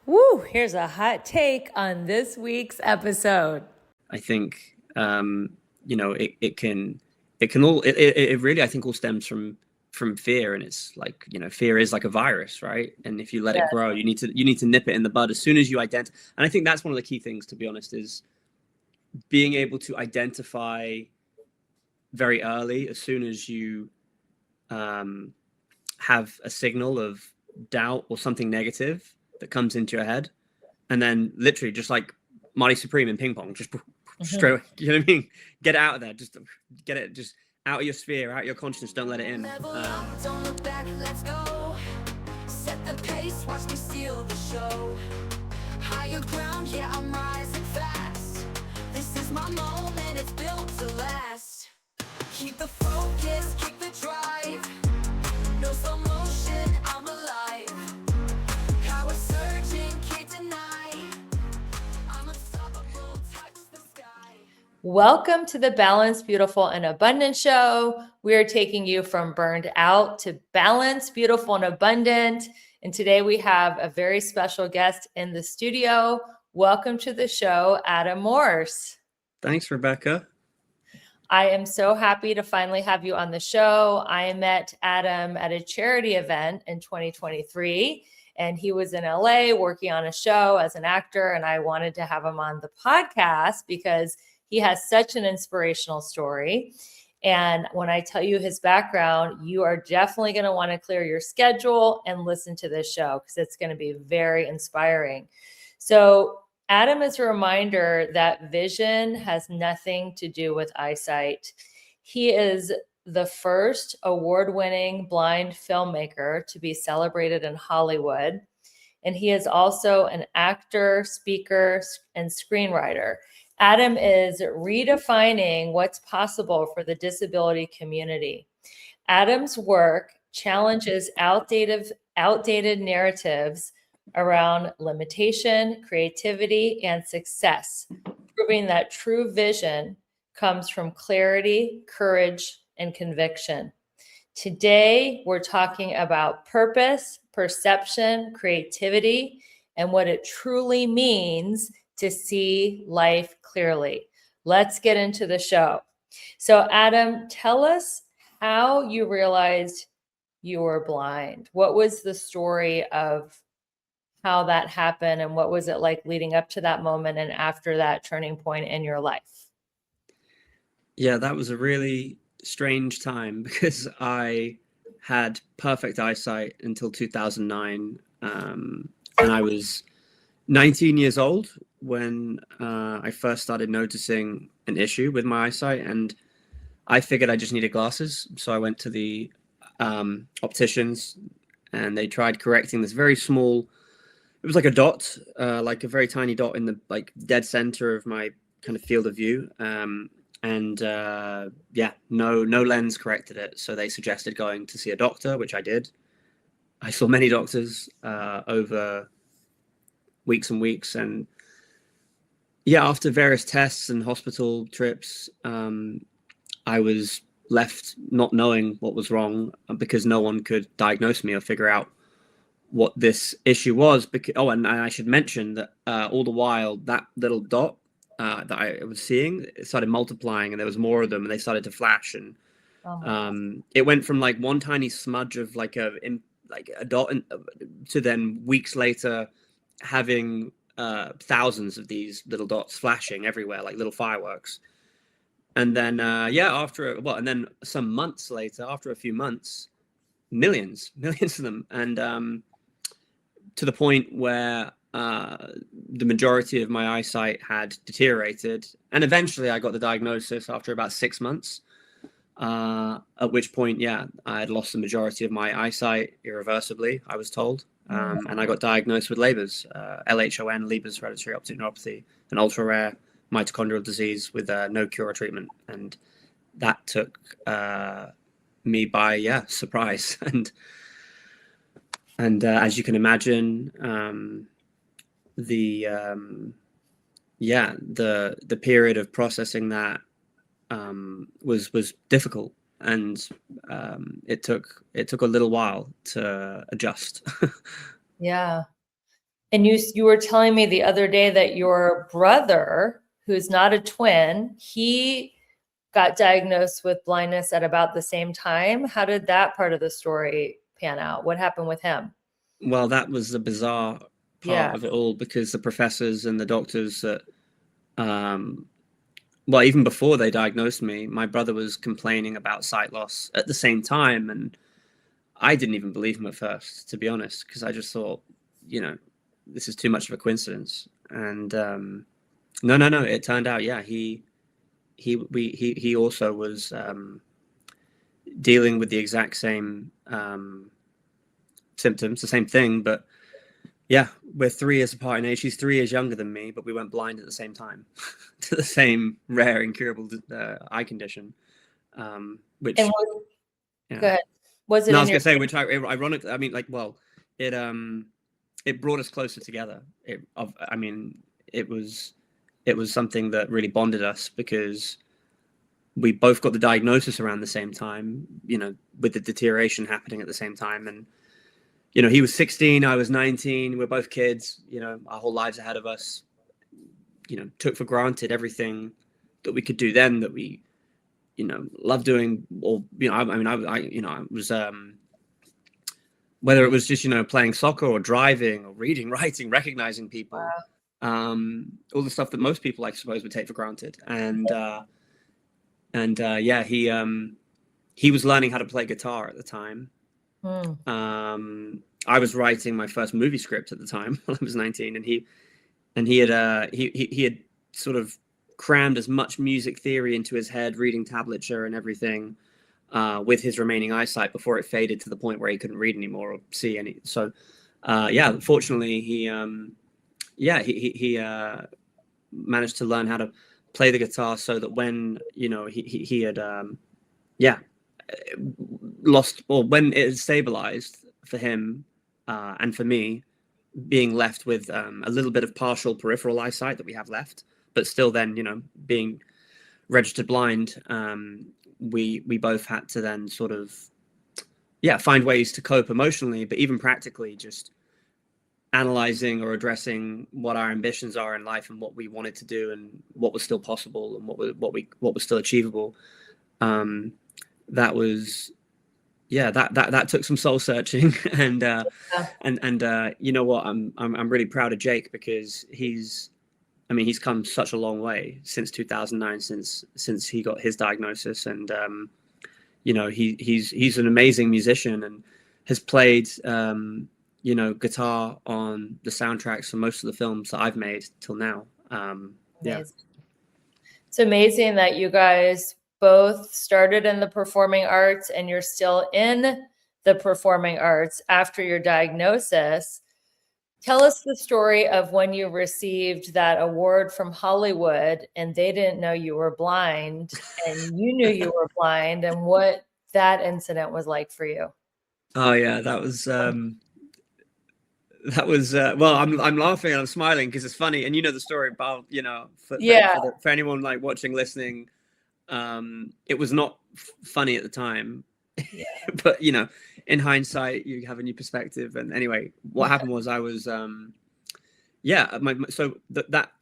Woo, here's a hot take on this week's episode. I think it really I think all stems from fear, and it's like fear is like a virus, right? And if you let it Yeah. grow, you need to nip it in the bud as soon as you identify. And I think that's one of the key things, to be honest, is being able to identify very early, as soon as you um, have a signal of doubt or something negative that comes into your head, and then literally just like Marty Supreme in ping pong, just Mhm. straight, you know what I mean? Get it out of there, just get it just out of your sphere, out of your consciousness, don't let it in. Don't look back, let's go. Set the pace, watch me steal the show. Higher ground, yeah, I'm rising fast. This is my moment, it's built to last. Keep the focus, keep the drive. No slow motion, I'm alive. Power surging, can't deny. I'm unstoppable, touch the sky. Welcome to the Balanced, Beautiful, and Abundant Show. We are taking you from burned out to balanced, beautiful, and abundant. And today we have a very special guest in the studio. Welcome to the show, Adam Morse. Thanks, Rebecca. I am so happy to finally have you on the show. I met Adam at a charity event in 2023, and he was in LA working on a show as an actor. And I wanted to have him on the podcast because he has such an inspirational story. And when I tell you his background, you are definitely going to want to clear your schedule and listen to this show because it's going to be very inspiring. So, Adam is a reminder that vision has nothing to do with eyesight. He is the first award-winning blind filmmaker to be celebrated in Hollywood. And he is also an actor, speaker, and screenwriter. Adam is redefining what's possible for the disability community. Adam's work challenges outdated narratives around limitation, creativity, and success, proving that true vision comes from clarity, courage, and conviction. Today, we're talking about purpose, perception, creativity, and what it truly means to see life clearly. Let's get into the show. So, Adam, tell us how you realized you were blind. What was the story of how that happened, and what was it like leading up to that moment and after that turning point in your life? Yeah, that was a really strange time because I had perfect eyesight until 2009, and I was 19 years old when I first started noticing an issue with my eyesight, and I figured I just needed glasses. So I went to the opticians, and they tried correcting this very small. It was like a dot, like a very tiny dot in the like dead center of my kind of field of view. And yeah, no lens corrected it. So they suggested going to see a doctor, which I did. I saw many doctors over weeks and weeks, and yeah, after various tests and hospital trips, I was left not knowing what was wrong because no one could diagnose me or figure out what this issue was. Because, oh, and I should mention that all the while that little dot that I was seeing, it started multiplying, and there was more of them, and they started to flash, and Oh my God. it went from like one tiny smudge of like a dot to then weeks later having thousands of these little dots flashing everywhere like little fireworks. And then yeah, and then some months later, after a few months, millions of them, and to the point where the majority of my eyesight had deteriorated, and eventually I got the diagnosis after about 6 months. At which point, yeah, I had lost the majority of my eyesight irreversibly, I was told. And I got diagnosed with Leber's, LHON, Leber's hereditary optic neuropathy, an ultra rare mitochondrial disease with no cure or treatment. And that took me by, yeah, surprise. And as you can imagine, the the period of processing that was difficult, and it took a little while to adjust. Yeah. And you were telling me the other day that your brother, who's not a twin, he got diagnosed with blindness at about the same time. How did that part of the story pan out? What happened with him? Well, that was the bizarre part Yeah. of it all, because the professors and the doctors that, well, even before they diagnosed me, my brother was complaining about sight loss at the same time. And I didn't even believe him at first, to be honest, because I just thought, this is too much of a coincidence. And no. It turned out, yeah, he also was dealing with the exact same symptoms, the same thing. But yeah, we're 3 years apart in age. He's 3 years younger than me, but we went blind at the same time to the same rare, incurable eye condition. Which, And yeah. go ahead. Was it? No, I was gonna say, which ironically, I mean, like, well, it brought us closer together. It was something that really bonded us, because we both got the diagnosis around the same time, with the deterioration happening at the same time. And, he was 16, I was 19, we're both kids, our whole lives ahead of us, took for granted everything that we could do then, that we, loved doing. Or, I was, whether it was just, playing soccer or driving or reading, writing, recognizing people, Wow. all the stuff that most people, I suppose, would take for granted. And yeah, he was learning how to play guitar at the time. I was writing my first movie script at the time when I was 19, and he had sort of crammed as much music theory into his head, reading tablature and everything, with his remaining eyesight, before it faded to the point where he couldn't read anymore or see any. So yeah, fortunately he managed to learn how to play the guitar, so that when he had lost, or when it had stabilized for him and for me, being left with a little bit of partial peripheral eyesight that we have left, but still then, being registered blind, we both had to then sort of, find ways to cope emotionally, but even practically, just analyzing or addressing what our ambitions are in life, and what we wanted to do, and what was still possible, and what was still achievable. That was, that took some soul searching. And you know what, I'm really proud of Jake, because he's come such a long way since 2009, since he got his diagnosis. And he's an amazing musician, and has played guitar on the soundtracks for most of the films that I've made till now. It's amazing that you guys both started in the performing arts, and you're still in the performing arts after your diagnosis. Tell us the story of when you received that award from Hollywood, and they didn't know you were blind, and you knew you were blind, and what that incident was like for you. Oh yeah, that was well, I'm laughing and I'm smiling because it's funny, and the story about for anyone like watching, listening, it was not funny at the time. But in hindsight, you have a new perspective. And anyway, what happened was, I was that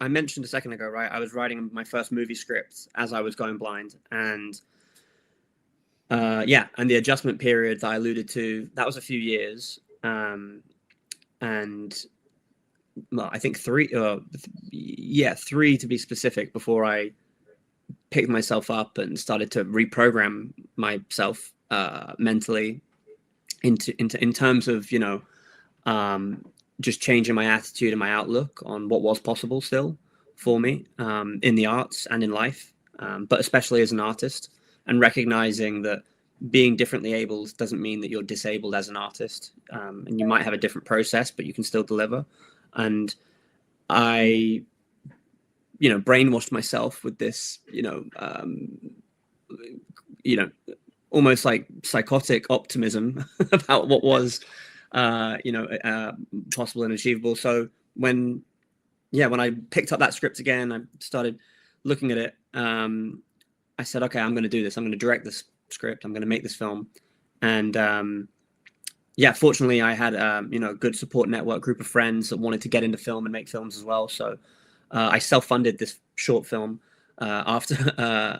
I mentioned a second ago, right? I was writing my first movie script as I was going blind, and and the adjustment period that I alluded to, that was a few years, and well, I think 3 to be specific, before I picked myself up and started to reprogram myself mentally in terms of just changing my attitude and my outlook on what was possible still for me in the arts and in life, but especially as an artist, and recognizing that being differently abled doesn't mean that you're disabled as an artist, and you might have a different process, but you can still deliver. And I brainwashed myself with this almost like psychotic optimism about what was possible and achievable. So when I picked up that script again, I started looking at it. I said, okay, I'm going to do this. I'm going to direct this script. I'm going to make this film. And yeah, fortunately, I had you know, a good support network, group of friends that wanted to get into film and make films as well. So I self-funded this short film after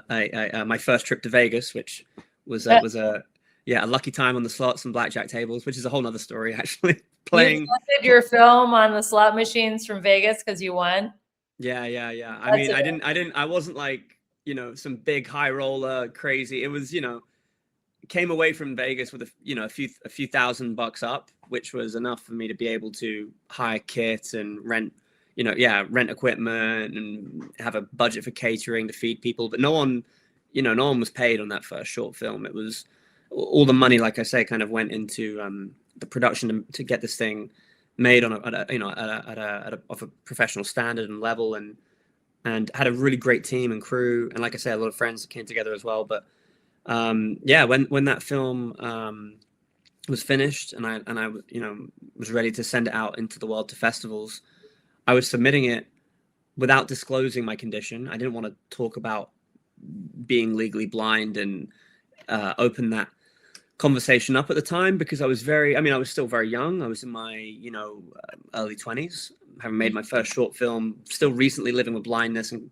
my first trip to Vegas, which was a yeah, a lucky time on the slots and blackjack tables, which is a whole nother story actually. You Playing funded your film on the slot machines from Vegas because you won. Yeah, yeah, yeah. I That's mean, it. I wasn't like, you know, some big high roller crazy. It was, you know, came away from Vegas with you know, a few $1,000 up, which was enough for me to be able to hire kit and rent, you know, yeah, rent equipment and have a budget for catering to feed people. But no one, you know, no one was paid on that first short film. It was all the money, like I say, kind of went into the production to get this thing made on you know, of a professional standard and level, and had a really great team and crew, and like I say, a lot of friends that came together as well. But yeah, when that film was finished and I you know, was ready to send it out into the world to festivals, I was submitting it without disclosing my condition. I didn't want to talk about being legally blind and open that conversation up at the time, because I was I mean, I was still very young. I was in my, you know, early 20s, having made my first short film, still recently living with blindness and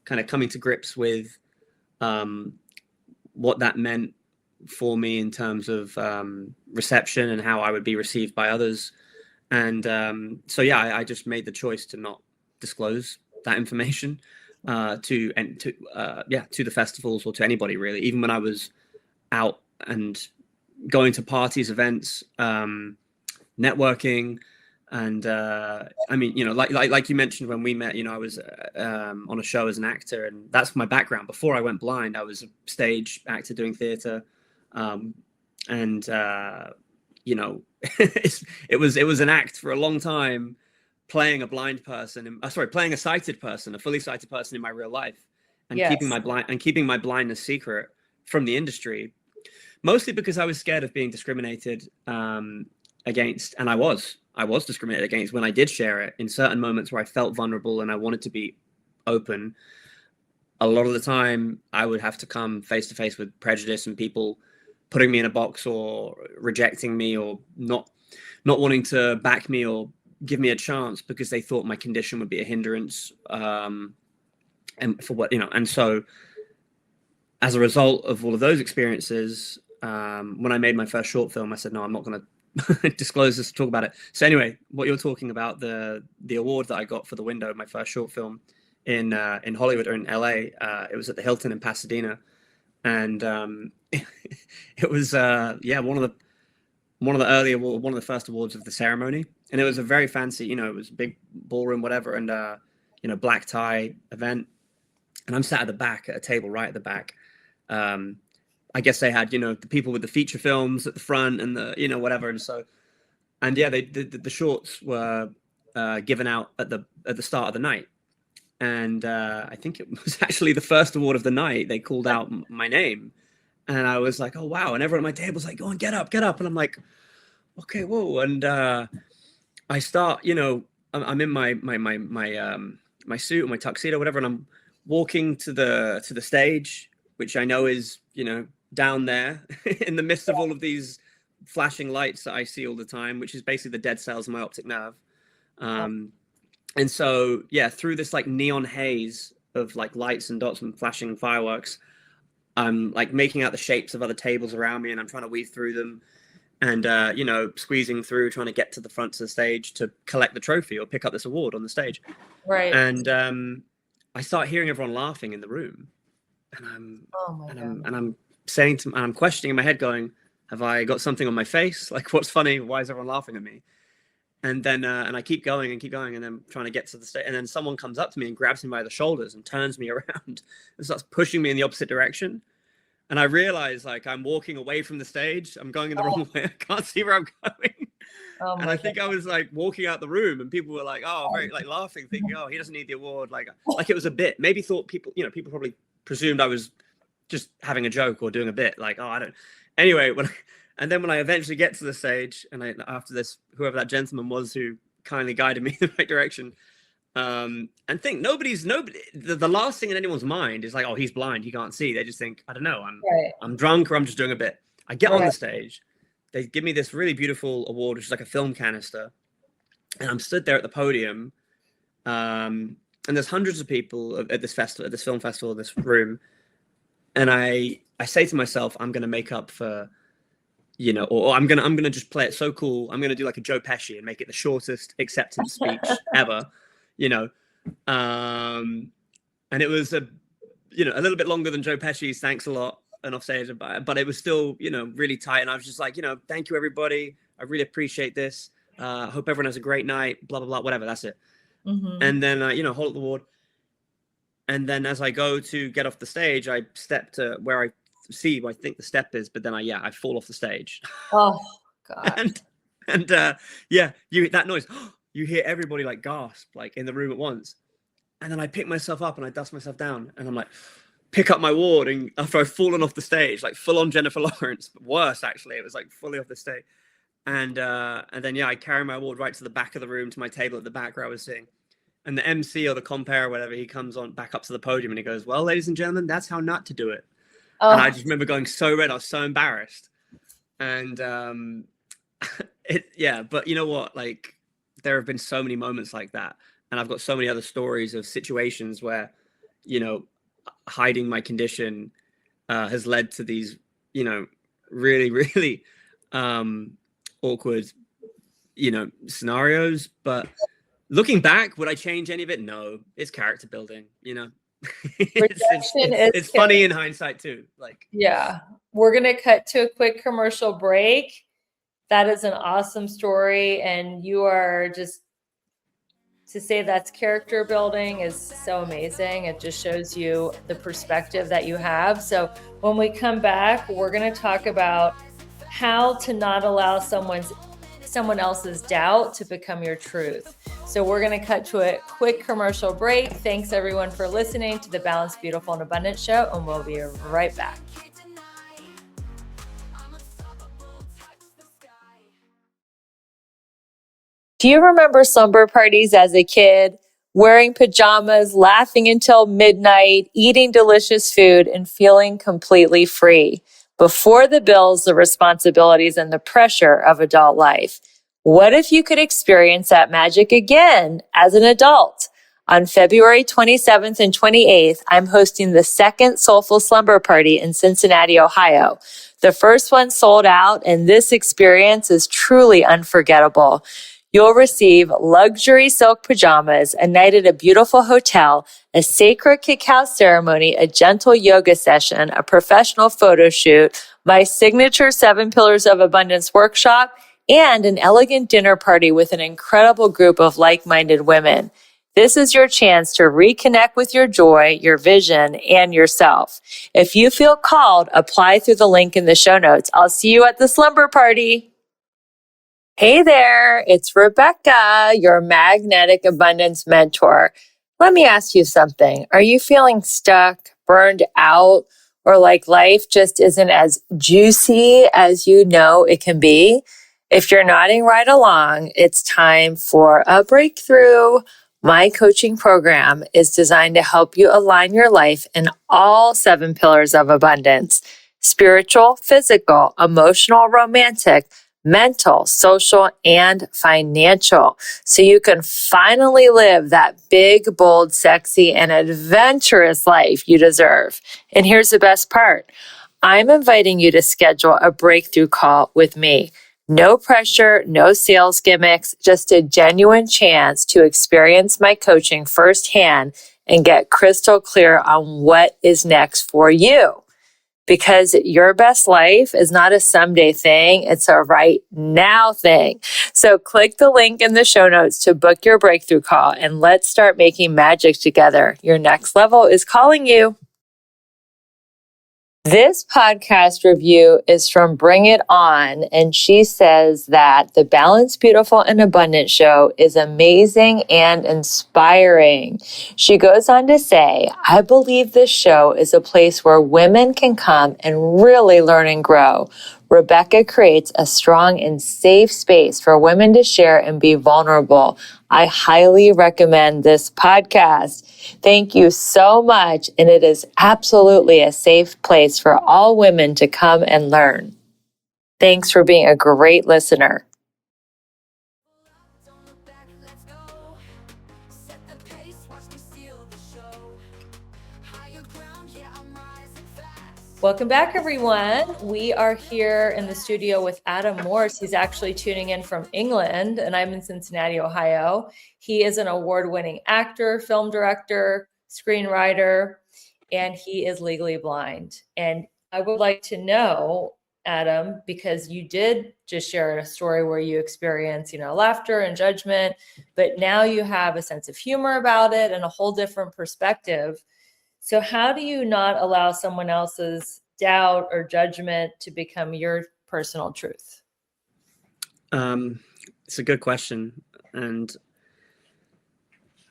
kind of coming to grips with what that meant for me in terms of reception and how I would be received by others. And so yeah, I just made the choice to not disclose that information to the festivals or to anybody really, even when I was out and going to parties, events, networking. And I mean, you know, like you mentioned when we met, you know, I was on a show as an actor, and that's my background. Before I went blind, I was a stage actor doing theater, and you know, it was an act for a long time, playing a blind person, playing a sighted person, a fully sighted person in my real life, and Yes. keeping my blindness secret from the industry, mostly because I was scared of being discriminated against, and I was discriminated against when I did share it in certain moments where I felt vulnerable and I wanted to be open. A lot of the time I would have to come face to face with prejudice and people putting me in a box or rejecting me or not wanting to back me or give me a chance because they thought my condition would be a hindrance, and for what, you know. And so as a result of all of those experiences, when I made my first short film, I said, no, I'm not going to disclose this, talk about it. So anyway, what you're talking about, the award that I got for The Window, my first short film in Hollywood, or in LA, it was at the Hilton in Pasadena, and it was one of the first awards of the ceremony, and it was a very fancy, you know, it was a big ballroom, whatever, and you know, black tie event, and I'm sat at the back at a table right at the back. I guess they had, you know, the people with the feature films at the front and the, you know, whatever. And so, and yeah, the shorts were given out at the start of the night. And I think it was actually the first award of the night. They called out my name, and I was like, oh, wow. And everyone at my table was like, go on, get up. And I'm like, okay, whoa. And I start, you know, I'm in my suit or my tuxedo, whatever. And I'm walking to the stage, which I know is, you know, down there in the midst of all of these flashing lights that I see all the time, which is basically the dead cells of my optic nerve. And so, yeah, through this like neon haze of like lights and dots and flashing fireworks, I'm like making out the shapes of other tables around me, and I'm trying to weave through them and, you know, squeezing through, trying to get to the front of the stage to collect the trophy or pick up this award on the stage. Right. And I start hearing everyone laughing in the room, and I'm saying to, and I'm questioning in my head, going, have I got something on my face? Like, what's funny? Why is everyone laughing at me? And then and I keep going, and then trying to get to the stage, and then someone comes up to me and grabs me by the shoulders and turns me around and starts pushing me in the opposite direction. And I realize, like, I'm walking away from the stage. I'm going in the wrong way. I can't see where I'm going. And I think I was like walking out the room, and people were like, oh, very like laughing, thinking, oh, he doesn't need the award. Like it was a bit. Maybe thought people, you know, people probably presumed I was just having a joke or doing a bit, like, oh, I don't. Anyway, and then when I eventually get to the stage, and after this, whoever that gentleman was who kindly guided me in the right direction, and think nobody, the last thing in anyone's mind is like, oh, he's blind, he can't see. They just think, I don't know, I'm drunk, or I'm just doing a bit. I get on the stage, they give me this really beautiful award, which is like a film canister, and I'm stood there at the podium, and there's hundreds of people at this festival, at this film festival, this room, and I say to myself, I'm gonna make up for, you know, or I'm gonna just play it so cool. I'm gonna do like a Joe Pesci and make it the shortest acceptance speech ever, you know. And it was a little bit longer than Joe Pesci's "Thanks a Lot" and offstage, but it was still, you know, really tight. And I was just like, you know, thank you everybody. I really appreciate this. Hope everyone has a great night. Blah blah blah. Whatever. That's it. Mm-hmm. And then hold up the award. And then as I go to get off the stage, I step to where I see where I think the step is, but then I fall off the stage. Oh God. and you hear that noise. You hear everybody like gasp, like in the room at once. And then I pick myself up and I dust myself down, and I'm like, pick up my award. And after I've fallen off the stage, like full on Jennifer Lawrence, but worse actually, it was like fully off the stage. And then I carry my award right to the back of the room, to my table at the back where I was sitting. And the MC or the compere or whatever, he comes on back up to the podium and he goes, "Well, ladies and gentlemen, that's how not to do it." Oh. And I just remember going so red, I was so embarrassed. And but you know what? Like, there have been so many moments like that. And I've got so many other stories of situations where, you know, hiding my condition has led to these, you know, really, really awkward, you know, scenarios. But looking back, would I change any of it? No. It's character building, you know. it's funny in hindsight too. Like, yeah. We're going to cut to a quick commercial break. That is an awesome story. And you are just, to say that's character building is so amazing. It just shows you the perspective that you have. So when we come back, we're going to talk about how to not allow someone else's doubt to become your truth. So we're going to cut to a quick commercial break. Thanks everyone for listening to the Balanced, Beautiful, and Abundant show, and we'll be right back. Do you remember slumber parties as a kid? Wearing pajamas, laughing until midnight, eating delicious food, and feeling completely free before the bills, the responsibilities, and the pressure of adult life. What if you could experience that magic again as an adult? On February 27th and 28th, I'm hosting the second Soulful Slumber Party in Cincinnati, Ohio. The first one sold out, and this experience is truly unforgettable. You'll receive luxury silk pajamas, a night at a beautiful hotel, a sacred cacao ceremony, a gentle yoga session, a professional photo shoot, my signature 7 Pillars of Abundance workshop, and an elegant dinner party with an incredible group of like-minded women. This is your chance to reconnect with your joy, your vision, and yourself. If you feel called, apply through the link in the show notes. I'll see you at the slumber party. Hey there, it's Rebecca, your magnetic abundance mentor. Let me ask you something. Are you feeling stuck, burned out, or like life just isn't as juicy as you know it can be? If you're nodding right along, it's time for a breakthrough. My coaching program is designed to help you align your life in all 7 pillars of abundance: spiritual, physical, emotional, romantic, mental, social, and financial, so you can finally live that big, bold, sexy, and adventurous life you deserve. And here's the best part. I'm inviting you to schedule a breakthrough call with me. No pressure, no sales gimmicks, just a genuine chance to experience my coaching firsthand and get crystal clear on what is next for you. Because your best life is not a someday thing, it's a right now thing. So click the link in the show notes to book your breakthrough call, and let's start making magic together. Your next level is calling you. This podcast review is from Bring It On, and she says that the Balanced, Beautiful, and Abundant show is amazing and inspiring. She goes on to say, I believe this show is a place where women can come and really learn and grow. Rebecca creates a strong and safe space for women to share and be vulnerable. I highly recommend this podcast. Thank you so much, and it is absolutely a safe place for all women to come and learn. Thanks for being a great listener. Don't look back, let's go. Set the pace, watch me steal the show. Higher ground, yeah, I'm rising fast. Welcome back, everyone. We are here in the studio with Adam Morse. He's actually tuning in from England, and I'm in Cincinnati, Ohio. He is an award-winning actor, film director, screenwriter, and he is legally blind. And I would like to know, Adam, because you did just share a story where you experience, laughter and judgment, but now you have a sense of humor about it and a whole different perspective. So how do you not allow someone else's doubt or judgment to become your personal truth? It's a good question, and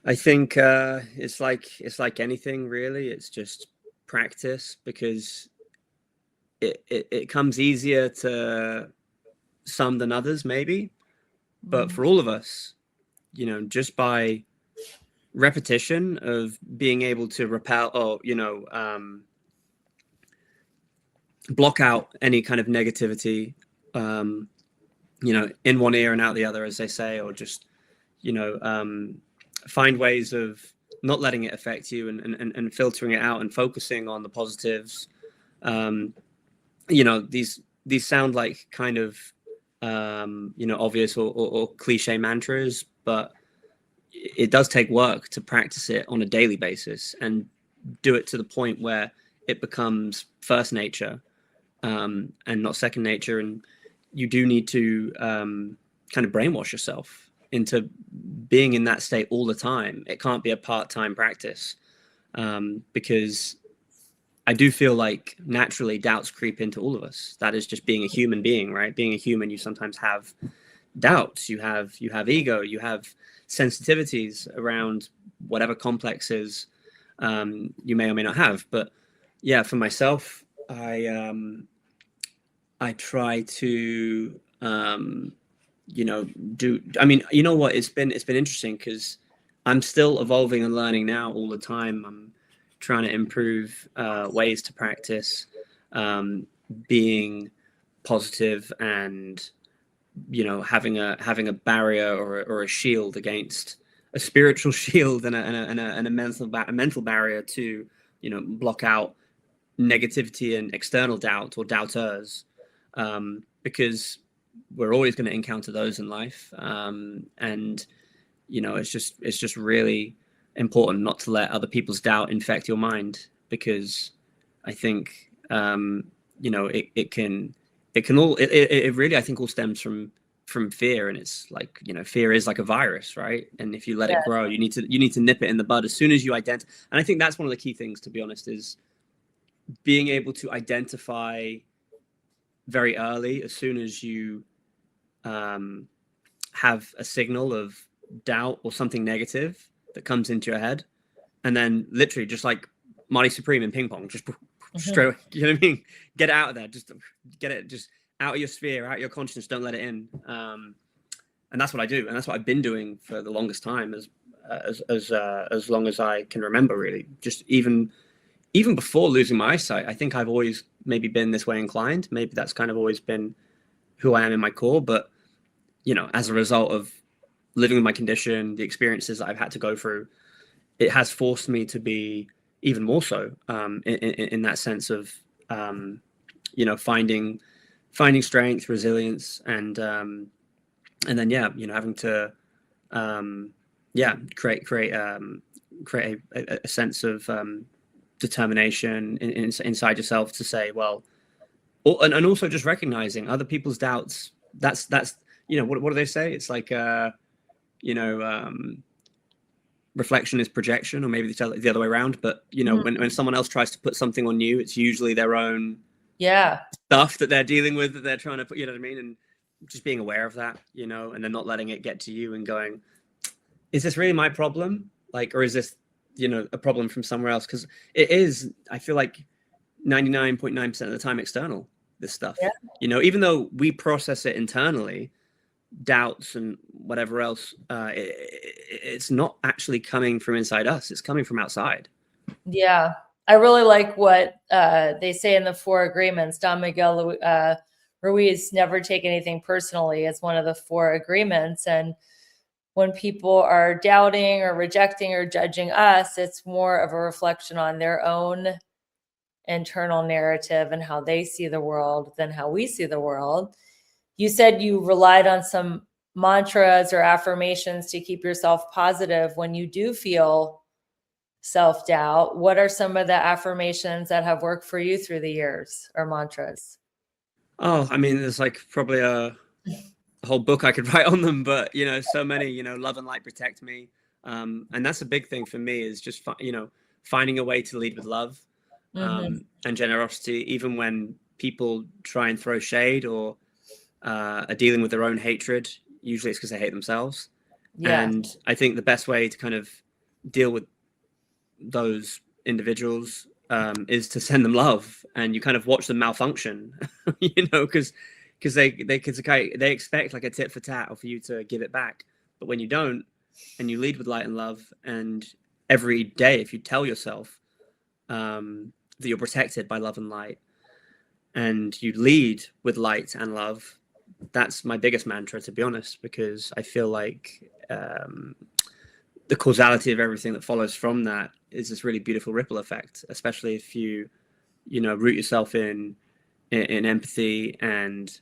I think it's like anything really. It's just practice, because it comes easier to some than others, maybe. But for all of us, just by repetition of being able to repel or block out any kind of negativity, in one ear and out the other, as they say, or just find ways of not letting it affect you, and filtering it out and focusing on the positives. These sound like kind of obvious or cliche mantras, but it does take work to practice it on a daily basis and do it to the point where it becomes first nature, and not second nature. And you do need to kind of brainwash yourself into being in that state all the time. It can't be a part-time practice, because I do feel like naturally doubts creep into all of us. That is just being a human being, right? Being a human, you sometimes have doubts, you have ego, you have sensitivities around whatever complexes you may or may not have. But yeah, for myself, I try to it's been interesting, because I'm still evolving and learning now all the time. I'm trying to improve ways to practice being positive, and having a barrier or a shield against a spiritual shield, and a mental barrier to block out negativity and external doubt or doubters, because we're always going to encounter those in life, and it's just really important not to let other people's doubt infect your mind, because I think it really, I think, all stems from fear. And it's like, fear is like a virus, right? And if you let it grow, you need to nip it in the bud as soon as you identify. And I think that's one of the key things, to be honest, is being able to identify very early, as soon as you have a signal of doubt or something negative that comes into your head, and then literally, just like Marty Supreme in ping pong, just straight, you know what I mean? Get it out of there, just get it just out of your sphere, out of your consciousness. Don't let it in. And that's what I do, and that's what I've been doing for the longest time, as long as I can remember, really. Just even before losing my eyesight, I think I've always maybe been this way inclined. Maybe that's kind of always been who I am in my core. But as a result of living with my condition, the experiences that I've had to go through, it has forced me to be even more so, in that sense of finding strength, resilience, and then having to create a sense of determination inside yourself to say, well, and also just recognizing other people's doubts. That's what do they say? It's like reflection is projection, or maybe they tell it the other way around. But when someone else tries to put something on you, it's usually their own stuff that they're dealing with, that they're trying to put, you know what I mean? And just being aware of that, and then not letting it get to you and going, is this really my problem? Like, or is this, a problem from somewhere else? Because it is, I feel like 99.9% of the time external, this stuff. Even though we process it internally, doubts and whatever else, it's not actually coming from inside us. It's coming from outside. I really like what they say in the 4 agreements. Don Miguel Ruiz, never take anything personally as one of the 4 agreements. And when people are doubting or rejecting or judging us, it's more of a reflection on their own internal narrative and how they see the world than how we see the world. You said you relied on some mantras or affirmations to keep yourself positive when you do feel self-doubt. What are some of the affirmations that have worked for you through the years, or mantras? Oh, I mean, there's like probably a whole book I could write on them, but so many. Love and light protect me, and that's a big thing for me, is just finding a way to lead with love, and generosity, even when people try and throw shade or are dealing with their own hatred. Usually it's because they hate themselves. Yeah. And I think the best way to kind of deal with those individuals is to send them love, and you kind of watch them malfunction, because they expect like a tit for tat, or for you to give it back. But when you don't, and you lead with light and love, and every day, if you tell yourself that you're protected by love and light, and you lead with light and love, that's my biggest mantra, to be honest, because I feel like the causality of everything that follows from that is this really beautiful ripple effect, especially if you root yourself in empathy, and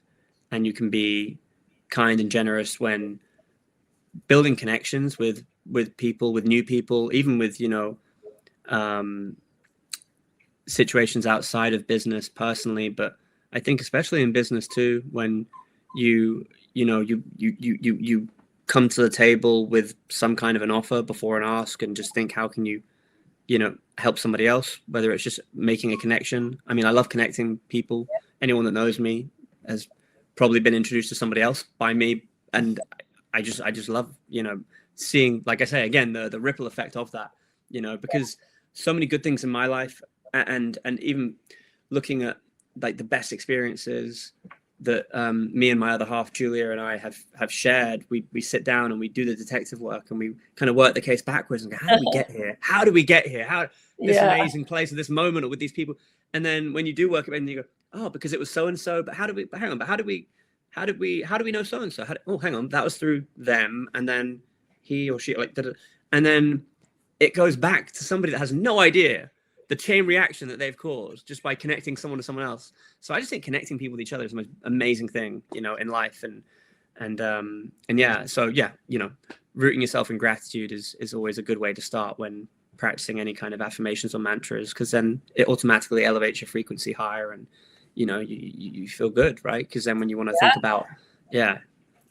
you can be kind and generous when building connections with people, with new people, even with situations outside of business personally. But I think especially in business too, when you come to the table with some kind of an offer before an ask, and just think, how can you help somebody else, whether it's just making a connection. I mean, I love connecting people. Anyone that knows me has probably been introduced to somebody else by me, and I just love seeing, like I say again, the ripple effect of that, because so many good things in my life, and even looking at like the best experiences that me and my other half, Julia, and I have shared. We sit down and we do the detective work, and we kind of work the case backwards and go, how did we get here? How do we get here? How this amazing place at this moment, or with these people? And then when you do work it, and you go, oh, because it was so and so. But how did we? But hang on. But how do we know so and so? Oh, hang on. That was through them, and then he or she, like, and then it goes back to somebody that has no idea the chain reaction that they've caused just by connecting someone to someone else. So I just think connecting people with each other is the most amazing thing, in life. And yeah, so yeah, rooting yourself in gratitude is always a good way to start when practicing any kind of affirmations or mantras, because then it automatically elevates your frequency higher, and you feel good, right? Because then when you want to think about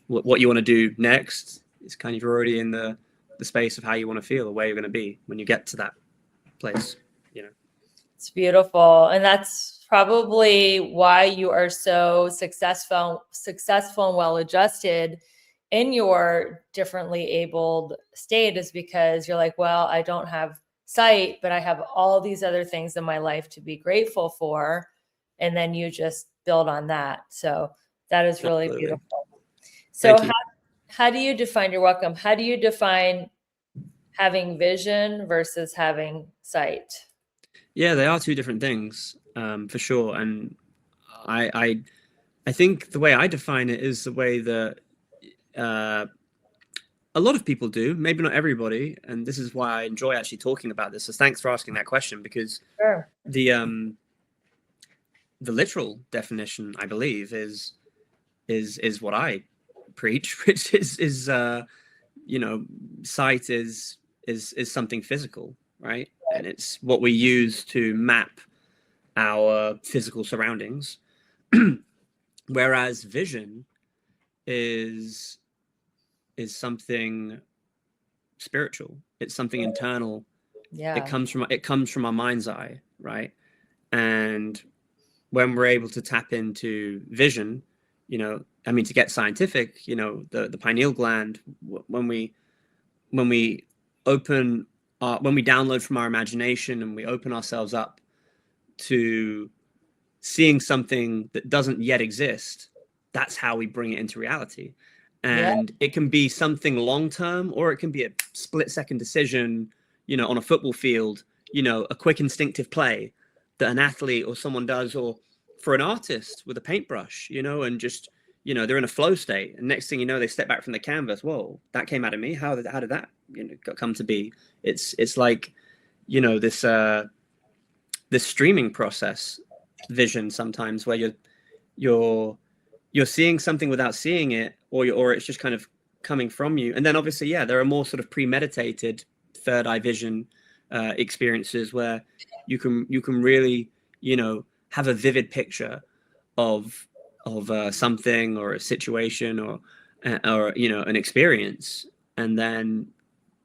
what you want to do next, it's kind of, you're already in the space of how you want to feel, or where you're going to be when you get to that place. It's beautiful. And that's probably why you are so successful and well-adjusted in your differently abled state, is because you're like, well, I don't have sight, but I have all these other things in my life to be grateful for. And then you just build on that. So that is really beautiful. So how do you define, you're welcome. How do you define having vision versus having sight? Yeah, they are two different things, for sure. And I think the way I define it is the way that a lot of people do, maybe not everybody. And this is why I enjoy actually talking about this. So thanks for asking that question, because the literal definition, I believe, is what I preach, which is sight is something physical, right? And it's what we use to map our physical surroundings. Whereas vision is something spiritual. It's something internal. Yeah. It comes from our mind's eye, right? And when we're able to tap into vision, to get scientific, the pineal gland, when we open when we download from our imagination and we open ourselves up to seeing something that doesn't yet exist, that's how we bring it into reality. And it can be something long-term, or it can be a split-second decision, on a football field, a quick instinctive play that an athlete or someone does, or for an artist with a paintbrush, and just, they're in a flow state, and next thing you know, they step back from the canvas. Whoa, that came out of me. How did that come to be? It's like, this streaming process vision sometimes, where you're seeing something without seeing it, or it's just kind of coming from you. And then obviously, there are more sort of premeditated third eye vision experiences where you can really, have a vivid picture of something or a situation or an experience, and then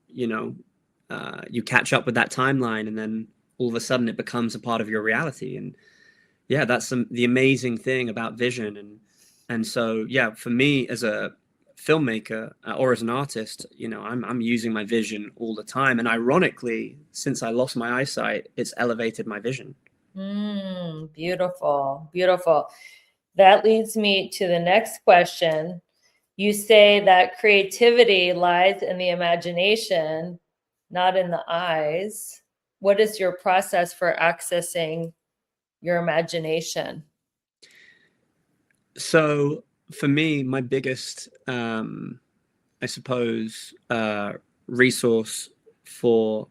you catch up with that timeline, and then all of a sudden it becomes a part of your reality. And that's the amazing thing about vision. And so for me as a filmmaker or as an artist, I'm using my vision all the time, and ironically, since I lost my eyesight, it's elevated my vision. Beautiful. That leads me to the next question. You say that creativity lies in the imagination, not in the eyes. What is your process for accessing your imagination? So for me, my biggest, I suppose, resource for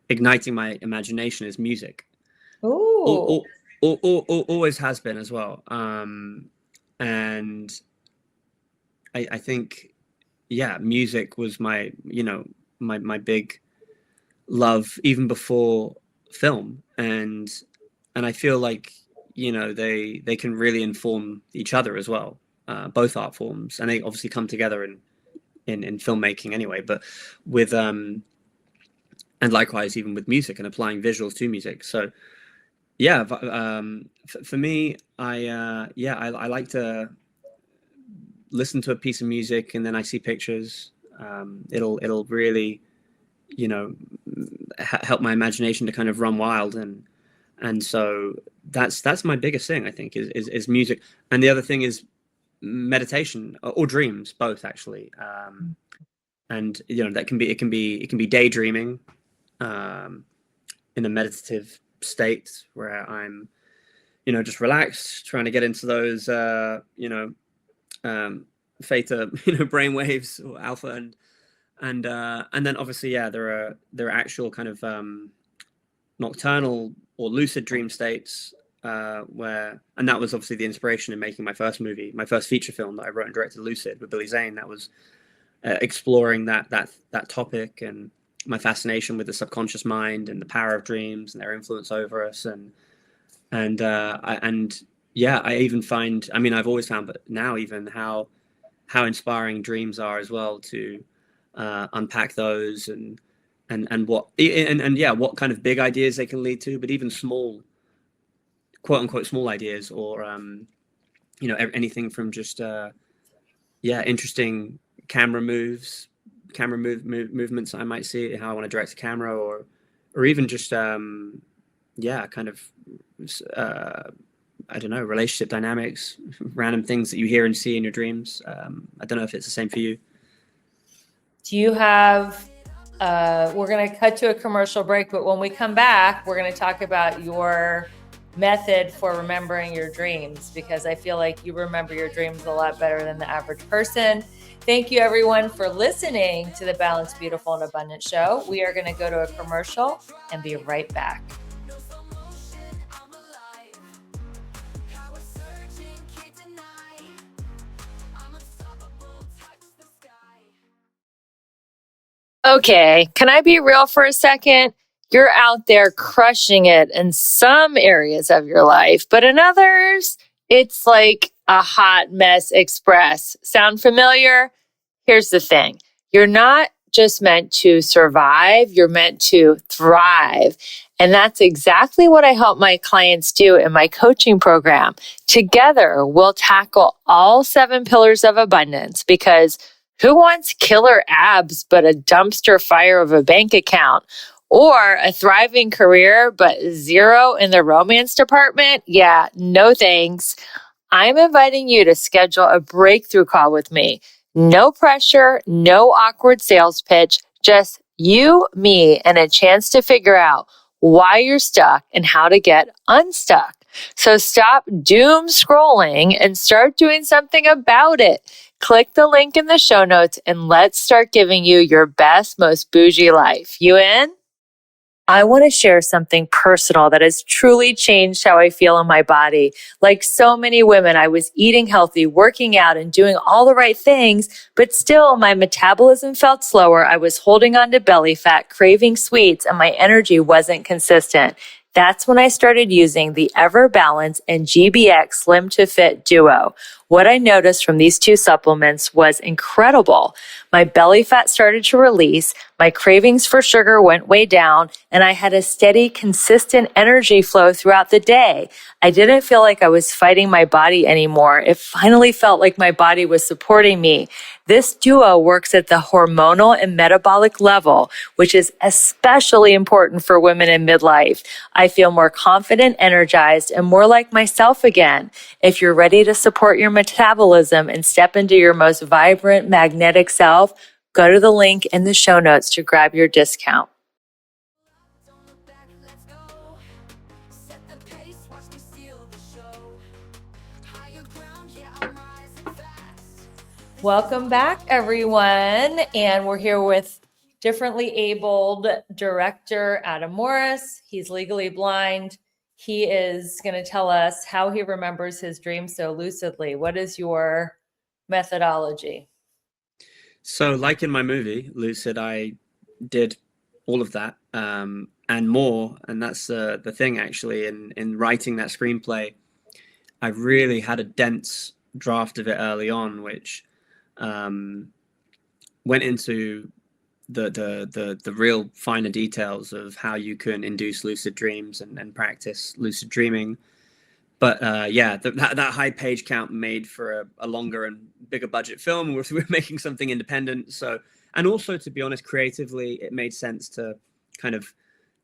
igniting my imagination is music. Ooh. Always has been as well. And I think, music was my big love even before film. And I feel like, they can really inform each other as well, both art forms, and they obviously come together in filmmaking anyway, but with and likewise even with music and applying visuals to music. So for me, I like to listen to a piece of music, and then I see pictures. It'll really help my imagination to kind of run wild, and so that's my biggest thing, I think, is music. And the other thing is meditation or dreams, both actually. And that can be daydreaming in a meditative state where I'm just relaxed, trying to get into those theta brain waves or alpha, and then obviously there are actual kind of nocturnal or lucid dream states where, and that was obviously the inspiration in making my first movie, my first feature film that I wrote and directed, Lucid, with Billy Zane. That was exploring that topic, and my fascination with the subconscious mind and the power of dreams and their influence over us. I even find, I've always found, but now even how inspiring dreams are as well, to unpack those and what kind of big ideas they can lead to, but even small, quote unquote, small ideas, or anything from just interesting camera movements I might see, how I want to direct a camera, or even just kind of I don't know, relationship dynamics, random things that you hear and see in your dreams. I don't know if it's the same for you. Do you have we're going to cut to a commercial break, but when we come back, we're going to talk about your method for remembering your dreams, because I feel like you remember your dreams a lot better than the average person. Thank you, everyone, for listening to the Balanced, Beautiful, and Abundant show. We are going to go to a commercial and be right back. Okay, can I be real for a second? You're out there crushing it in some areas of your life, but in others, it's like a hot mess express. Sound familiar? Here's the thing. You're not just meant to survive, you're meant to thrive. And that's exactly what I help my clients do in my coaching program. Together, we'll tackle all 7 pillars of abundance, because who wants killer abs but a dumpster fire of a bank account? Or a thriving career but 0 in the romance department? Yeah, no thanks. I'm inviting you to schedule a breakthrough call with me. No pressure, no awkward sales pitch, just you, me, and a chance to figure out why you're stuck and how to get unstuck. So stop doom scrolling and start doing something about it. Click the link in the show notes and let's start giving you your best, most bougie life. You in? I want to share something personal that has truly changed how I feel in my body. Like so many women, I was eating healthy, working out, and doing all the right things, but still my metabolism felt slower. I was holding on to belly fat, craving sweets, and my energy wasn't consistent. That's when I started using the Ever Balance and GBX Slim to Fit Duo. What I noticed from these two supplements was incredible. My belly fat started to release, my cravings for sugar went way down, and I had a steady, consistent energy flow throughout the day. I didn't feel like I was fighting my body anymore. It finally felt like my body was supporting me. This duo works at the hormonal and metabolic level, which is especially important for women in midlife. I feel more confident, energized, and more like myself again. If you're ready to support your metabolism and step into your most vibrant, magnetic self, go to the link in the show notes to grab your discount. Don't look back, let's go. Set the pace, watch me steal the show. Higher ground, yeah, I'm rising fast. Welcome back, everyone. And we're here with differently abled director Adam Morse. He's legally blind. He is going to tell us how he remembers his dreams so lucidly. What is your methodology? So, like in my movie, Lucid, I did all of that and more. And that's the thing, actually, in writing that screenplay. I really had a dense draft of it early on, which went into the real finer details of how you can induce lucid dreams and practice lucid dreaming. But yeah, that high page count made for a longer and bigger budget film. We're making something independent. So, and also, to be honest, creatively, it made sense to kind of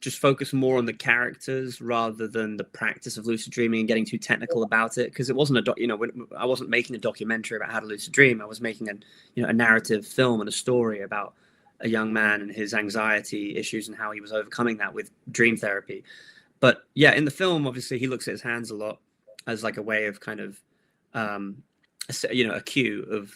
just focus more on the characters rather than the practice of lucid dreaming and getting too technical about it. Because it wasn't I wasn't making a documentary about how to lucid dream. I was making a narrative film and a story about a young man and his anxiety issues and how he was overcoming that with dream therapy. But yeah, in the film, obviously, he looks at his hands a lot as like a way of kind of, a cue of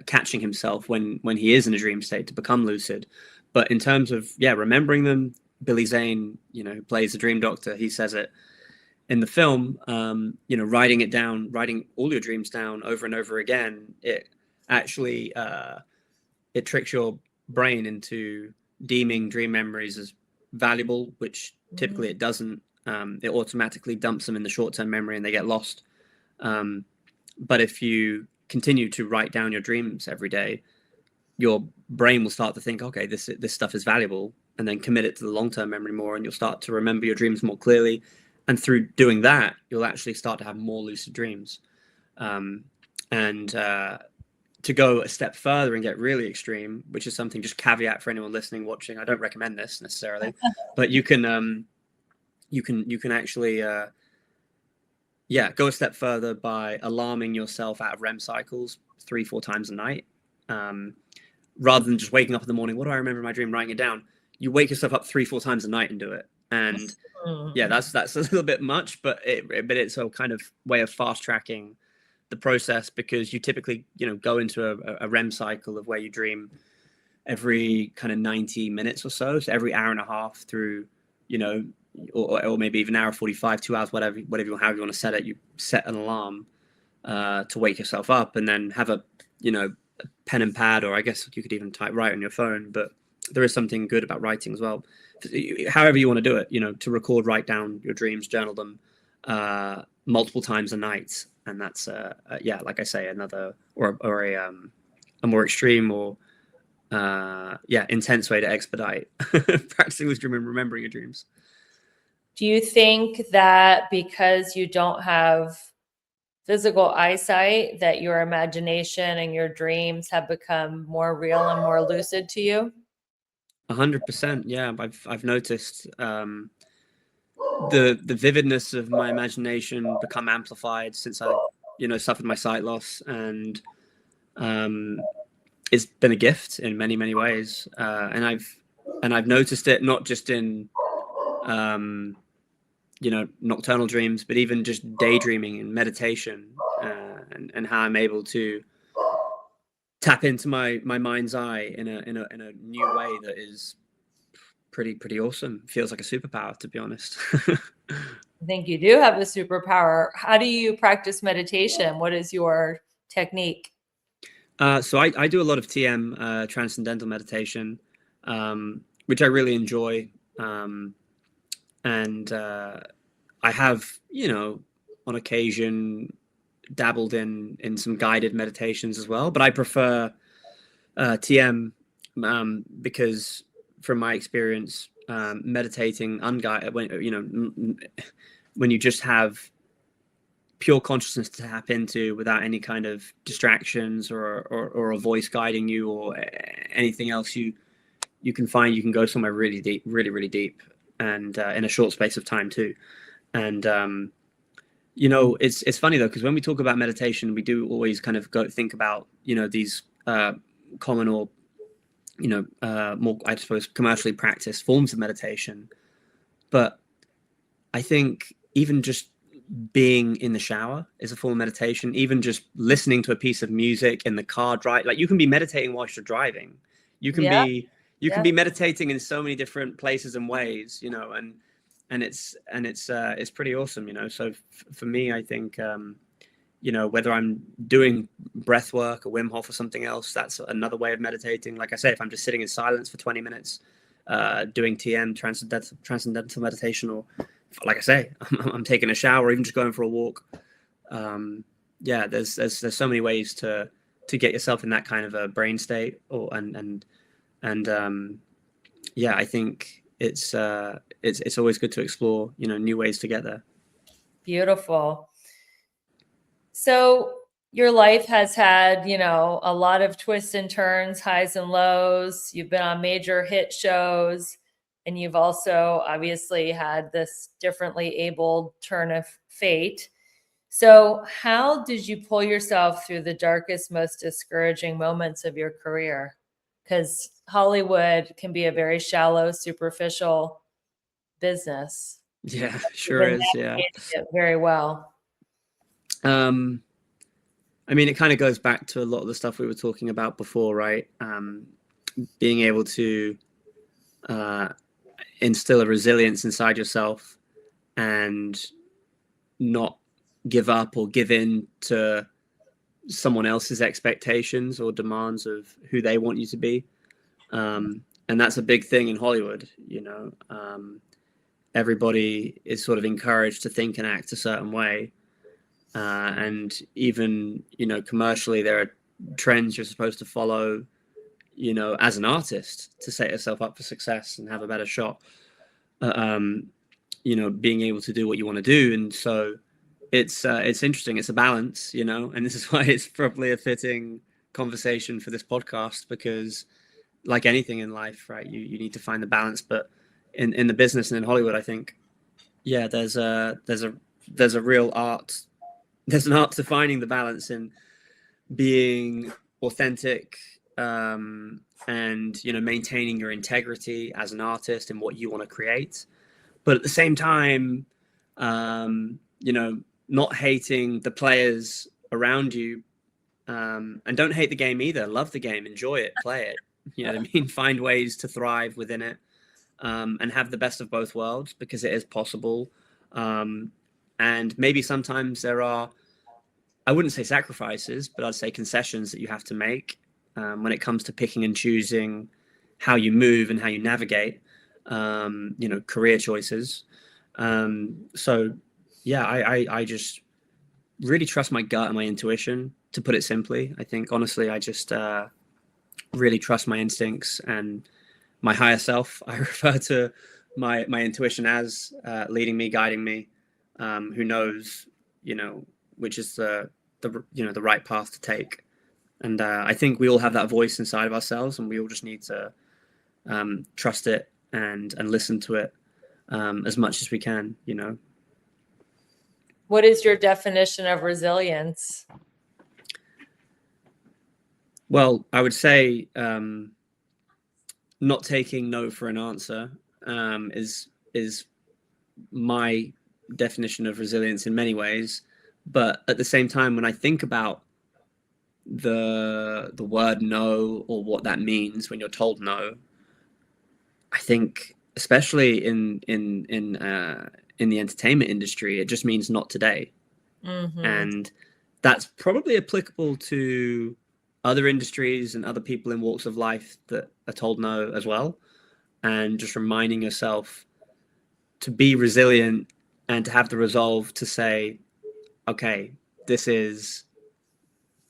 catching himself when he is in a dream state to become lucid. But in terms of, remembering them, Billy Zane, who plays the dream doctor, he says it in the film, writing it down, writing all your dreams down over and over again, it actually, it tricks your brain into deeming dream memories as valuable, which typically it doesn't. It automatically dumps them in the short-term memory and they get lost. But if you continue to write down your dreams every day, your brain will start to think, okay, this stuff is valuable, and then commit it to the long-term memory more, and you'll start to remember your dreams more clearly. And through doing that, you'll actually start to have more lucid dreams. To go a step further and get really extreme, which is something, just caveat for anyone listening, watching, I don't recommend this necessarily, but you can actually go a step further by alarming yourself out of REM cycles 3-4 times a night, rather than just waking up in the morning. What do I remember in my dream? Writing it down. You wake yourself up 3-4 times a night and do it. And that's a little bit much, but it's a kind of way of fast tracking the process, because you typically go into a REM cycle of where you dream every kind of 90 minutes or so every hour and a half through, or maybe even hour 45, 2 hours, however you want to set it. You set an alarm to wake yourself up, and then have a pen and pad, or I guess you could even write on your phone, but there is something good about writing as well. However you want to do it, to record, write down your dreams, journal them multiple times a night. And that's like I say, another or a more extreme or intense way to expedite practicing lucid dreaming and remembering your dreams. Do you think that because you don't have physical eyesight, that your imagination and your dreams have become more real and more lucid to you? 100%. Yeah, I've noticed the vividness of my imagination become amplified since I suffered my sight loss, and it's been a gift in many ways, and I've noticed it not just in nocturnal dreams, but even just daydreaming and meditation, and how I'm able to tap into my mind's eye in a new way that is pretty awesome. Feels like a superpower, to be honest. I think you do have a superpower. How do you practice meditation? What is your technique? So I do a lot of TM, transcendental meditation, which I really enjoy. And I have, on occasion dabbled in some guided meditations as well, but I prefer TM, because from my experience, meditating unguided, when you just have pure consciousness to tap into without any kind of distractions or a voice guiding you or anything else, you can find you can go somewhere really deep, really deep, and in a short space of time too. And it's funny though, because when we talk about meditation, we do always kind of think about these common or more, I suppose, commercially practiced forms of meditation. But I think even just being in the shower is a form of meditation. Even just listening to a piece of music in the car drive, like you can be meditating whilst you're driving. You can be meditating in so many different places and ways, and it's pretty awesome, So for me, I think whether I'm doing breath work or Wim Hof or something else, that's another way of meditating. Like I say, if I'm just sitting in silence for 20 minutes, doing TM, transcendental meditation, or like I say, I'm taking a shower or even just going for a walk. There's so many ways to get yourself in that kind of a brain state, I think it's always good to explore, new ways to get there. Beautiful. So your life has had, a lot of twists and turns, highs and lows. You've been on major hit shows, and you've also obviously had this differently abled turn of fate. So how did you pull yourself through the darkest, most discouraging moments of your career? Because Hollywood can be a very shallow, superficial business. Yeah, sure is. Yeah. It very well. I mean, it kind of goes back to a lot of the stuff we were talking about before, right? Being able to instill a resilience inside yourself and not give up or give in to someone else's expectations or demands of who they want you to be. And that's a big thing in Hollywood, everybody is sort of encouraged to think and act a certain way. And even, commercially, there are trends you're supposed to follow, as an artist to set yourself up for success and have a better shot, being able to do what you want to do. And so it's interesting. It's a balance, and this is why it's probably a fitting conversation for this podcast, because like anything in life, right, you need to find the balance. But in the business and in Hollywood, I think, there's a real art. There's an art to finding the balance in being authentic, and maintaining your integrity as an artist and what you want to create, but at the same time, not hating the players around you, and don't hate the game either. Love the game, enjoy it, play it. You know what I mean? Find ways to thrive within it, and have the best of both worlds, because it is possible. And maybe sometimes there are, I wouldn't say sacrifices, but I'd say concessions that you have to make, when it comes to picking and choosing how you move and how you navigate, career choices. I just really trust my gut and my intuition, to put it simply. I think, honestly, I just really trust my instincts and my higher self. I refer to my intuition as leading me, guiding me. Who knows, which is the right path to take. And I think we all have that voice inside of ourselves, and we all just need to trust it and listen to it as much as we can. What is your definition of resilience? Well, I would say not taking no for an answer is my definition of resilience in many ways. But at the same time, when I think about the word no, or what that means when you're told no, I think especially in the entertainment industry, it just means not today. And that's probably applicable to other industries and other people in walks of life that are told no as well. And just reminding yourself to be resilient and to have the resolve to say, okay, this is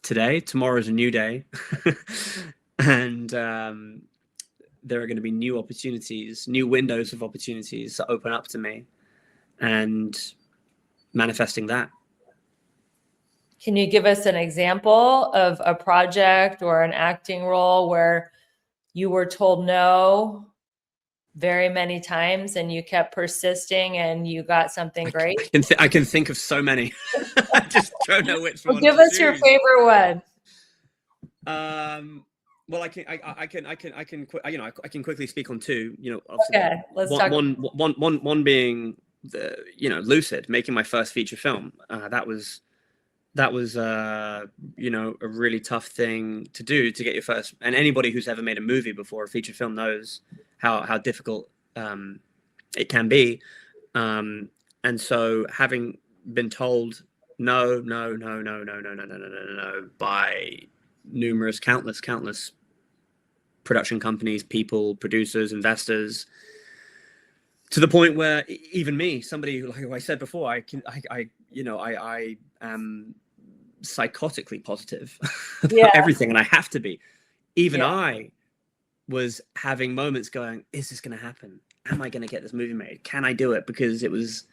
today, tomorrow is a new day. And there are going to be new opportunities, new windows of opportunities that open up to me, and manifesting that. Can you give us an example of a project or an acting role where you were told no very many times and you kept persisting and you got something great? I can think of so many. I just don't know which one. Give us your favorite one. Well, I can quickly speak on two. Okay, let's talk. One being Lucid, making my first feature film. That was a really tough thing to do, to get your first. And anybody who's ever made a movie before, a feature film, knows how difficult it can be. And so having been told no by countless production companies, people, producers, investors, to the point where even me, somebody like I said before, I am psychotically positive about everything, and I have to be. Even I was having moments going, is this going to happen? Am I going to get this movie made? Can I do it? Because it was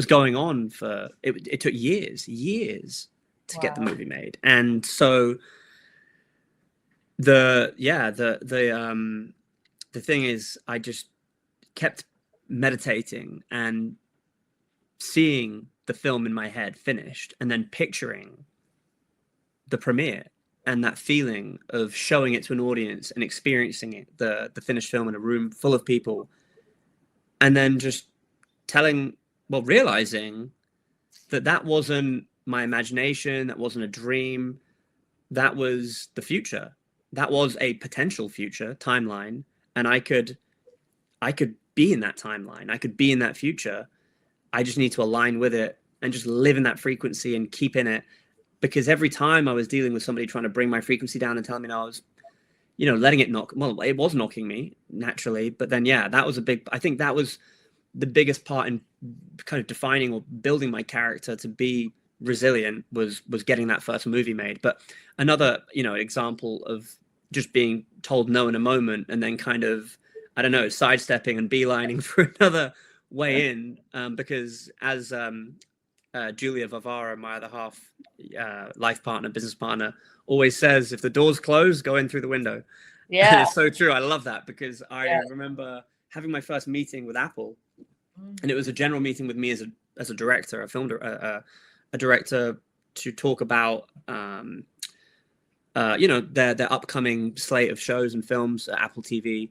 going on for it took years to get the movie made. And so the thing is, I just kept meditating and seeing the film in my head finished, and then picturing the premiere and that feeling of showing it to an audience and experiencing it, the finished film in a room full of people, and then just realizing that wasn't my imagination, that wasn't a dream, that was the future, that was a potential future timeline, and I could be in that timeline, I could be in that future. I just need to align with it and just live in that frequency and keep in it. Because every time I was dealing with somebody trying to bring my frequency down and telling me, no, I was, letting it knock. Well, it was knocking me naturally, but then, that was I think that was the biggest part in kind of defining or building my character to be resilient, was getting that first movie made. But another, example of just being told no in a moment and then kind of, I don't know, sidestepping and beelining for another way in, because as Julia Vavara, my other half, life partner, business partner, always says, if the door's closed, go in through the window. Yeah. And it's so true. I love that, because I remember having my first meeting with Apple, and it was a general meeting with me as a director, a director, to talk about their upcoming slate of shows and films at Apple TV.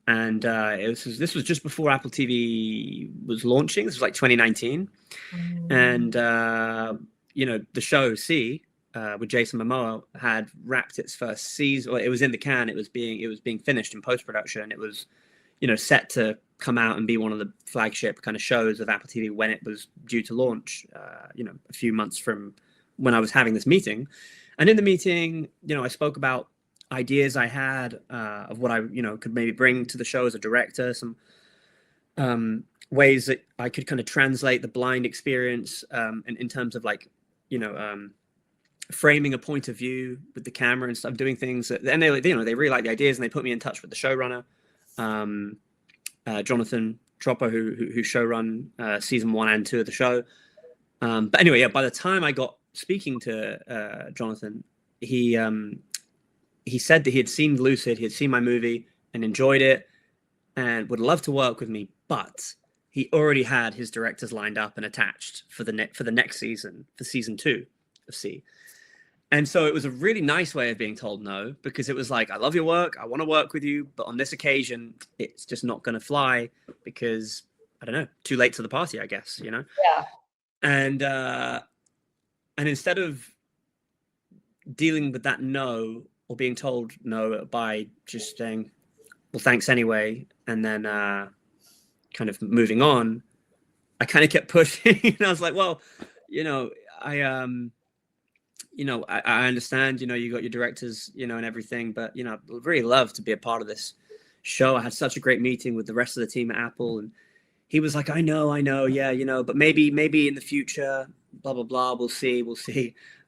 And this was just before Apple TV was launching. This was like 2019. And, the show C with Jason Momoa had wrapped its first season. Well, it was in the can. It was being finished in post-production. It was, set to come out and be one of the flagship kind of shows of Apple TV when it was due to launch, a few months from when I was having this meeting. And in the meeting, I spoke about ideas I had of what I could maybe bring to the show as a director, some ways that I could kind of translate the blind experience in terms of framing a point of view with the camera and stuff, doing things that, and they really like the ideas, and they put me in touch with the showrunner, Jonathan Tropper, who showrun season 1 and 2 of the show. But anyway, by the time I got speaking to Jonathan, he said that he had seen Lucid, he had seen my movie and enjoyed it and would love to work with me, but he already had his directors lined up and attached for the next season, for season 2 of C. And so it was a really nice way of being told no, because it was like, I love your work, I want to work with you, but on this occasion, it's just not going to fly, because I don't know, too late to the party, I guess, you know? Yeah. And instead of dealing with that no, or being told no by just saying, well, thanks anyway, and then kind of moving on, I kind of kept pushing. And I was like, well, you know, I understand, you know, you got your directors, you know, and everything, but, you know, I'd really love to be a part of this show. I had such a great meeting with the rest of the team at Apple, and he was like, I know, yeah, you know, but maybe in the future, blah, blah, blah, we'll see.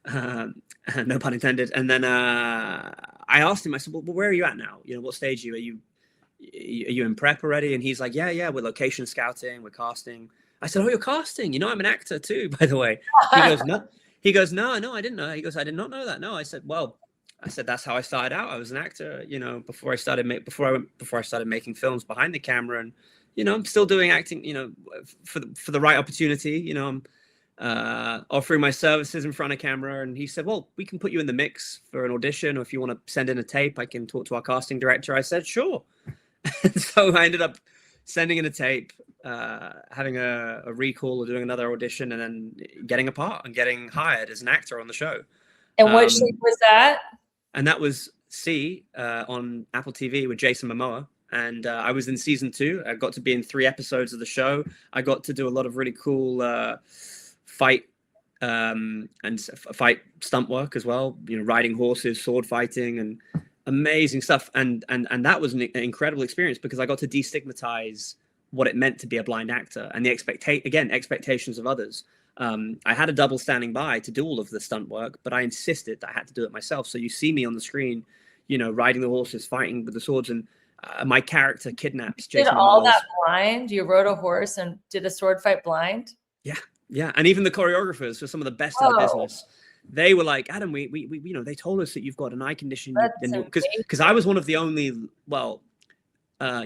No pun intended. And then I asked him, I said, well, where are you at now? You know, what stage are you? Are you in prep already? And he's like, yeah, we're location scouting, we're casting. I said, oh, you're casting? You know, I'm an actor too, by the way. He goes, no, I didn't know. He goes, I did not know that. No, I said, that's how I started out. I was an actor, you know, before I started making films behind the camera. And, you know, I'm still doing acting, you know, for the right opportunity. You know, I'm offering my services in front of camera. And he said, well, we can put you in the mix for an audition, or if you want to send in a tape, I can talk to our casting director. I said, sure. And so I ended up sending in a tape, having a recall, or doing another audition, and then getting a part and getting hired as an actor on the show. And what show was that? And that was C on Apple TV with Jason Momoa. And I was in season 2. I got to be in 3 episodes of the show. I got to do a lot of really cool fight stunt work as well. You know, riding horses, sword fighting, and amazing stuff. And that was an incredible experience, because I got to destigmatize what it meant to be a blind actor, and the expectations of others. I had a double standing by to do all of the stunt work, but I insisted that I had to do it myself. So you see me on the screen, you know, riding the horses, fighting with the swords, and my character kidnaps Jason. Did all that blind? You rode a horse and did a sword fight blind? Yeah. And even the choreographers were some of the best in the business. They were like, Adam, we you know, they told us that you've got an eye condition, because I was one of the only, I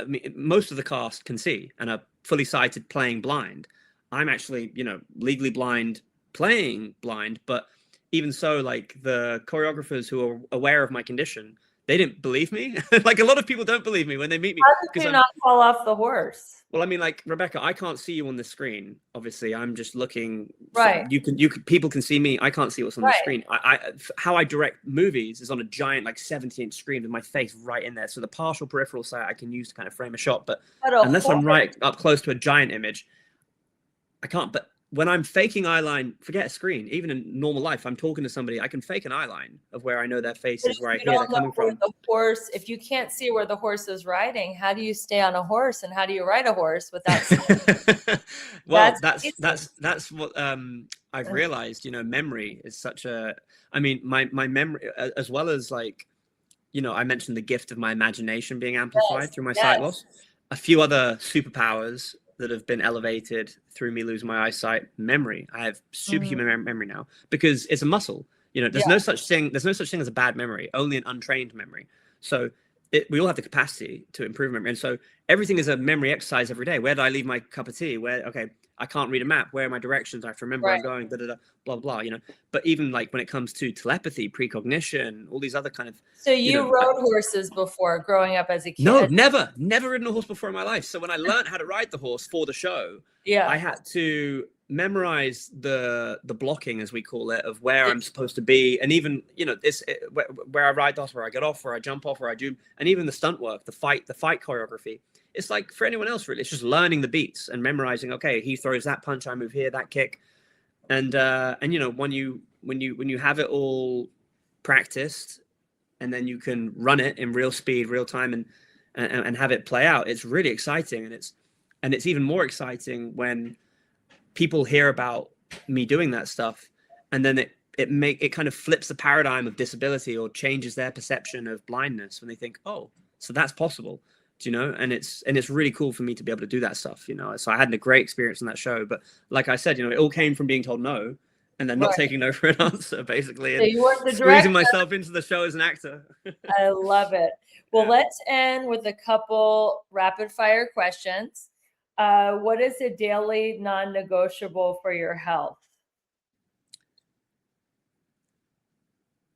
mean, most of the cast can see and are fully sighted playing blind. I'm actually, you know, legally blind playing blind, but even so, like, the choreographers who are aware of my condition, they didn't believe me. Like, a lot of people don't believe me when they meet me. How did you not fall off the horse? Well, I mean, like, Rebecca, I can't see you on the screen. Obviously, I'm just looking. Right. People can see me. I can't see what's on the screen. How I direct movies is on a giant, like, 70-inch screen with my face right in there. So the partial peripheral sight I can use to kind of frame a shot. But unless I'm right up close to a giant image, I can't. But when I'm faking eyeline, forget a screen. Even in normal life, I'm talking to somebody, I can fake an eyeline of where I know their face is, where I hear they're coming from. The horse, if you can't see where the horse is riding, how do you stay on a horse, and how do you ride a horse without seeing? Well, that's what I've realized. You know, memory is such a. I mean, my memory, as well as, like, you know, I mentioned the gift of my imagination being amplified through my sight loss. A few other superpowers that have been elevated through me losing my eyesight. Memory. I have superhuman memory now, because it's a muscle. You know, there's no such thing. There's no such thing as a bad memory. Only an untrained memory. So we all have the capacity to improve memory. And so everything is a memory exercise every day. Where did I leave my cup of tea? Okay, I can't read a map. Where are my directions? I have to remember where I'm going. Blah, blah, you know. But even, like, when it comes to telepathy, precognition, all these other kind of. So you rode horses before growing up as a kid? No, never ridden a horse before in my life. So when I learned how to ride the horse for the show, I had to memorize the blocking, as we call it, of where I'm supposed to be. And even, you know, where I ride the horse, where I get off, where I jump off, where I do, and even the stunt work, the fight choreography. It's like for anyone else, really. It's just learning the beats and memorizing. Okay, he throws that punch, I move here, that kick, and you know, when you have it all practiced, and then you can run it in real speed, real time, and have it play out. It's really exciting, and it's even more exciting when people hear about me doing that stuff, and then it kind of flips the paradigm of disability, or changes their perception of blindness when they think, oh, so that's possible. You know, and it's really cool for me to be able to do that stuff, you know. So I had a great experience on that show, but like I said, you know, it all came from being told no, and then not taking no for an answer, basically, and you weren't the squeezing myself into the show as an actor. I love it. Well, let's end with a couple rapid fire questions. What is a daily non-negotiable for your health?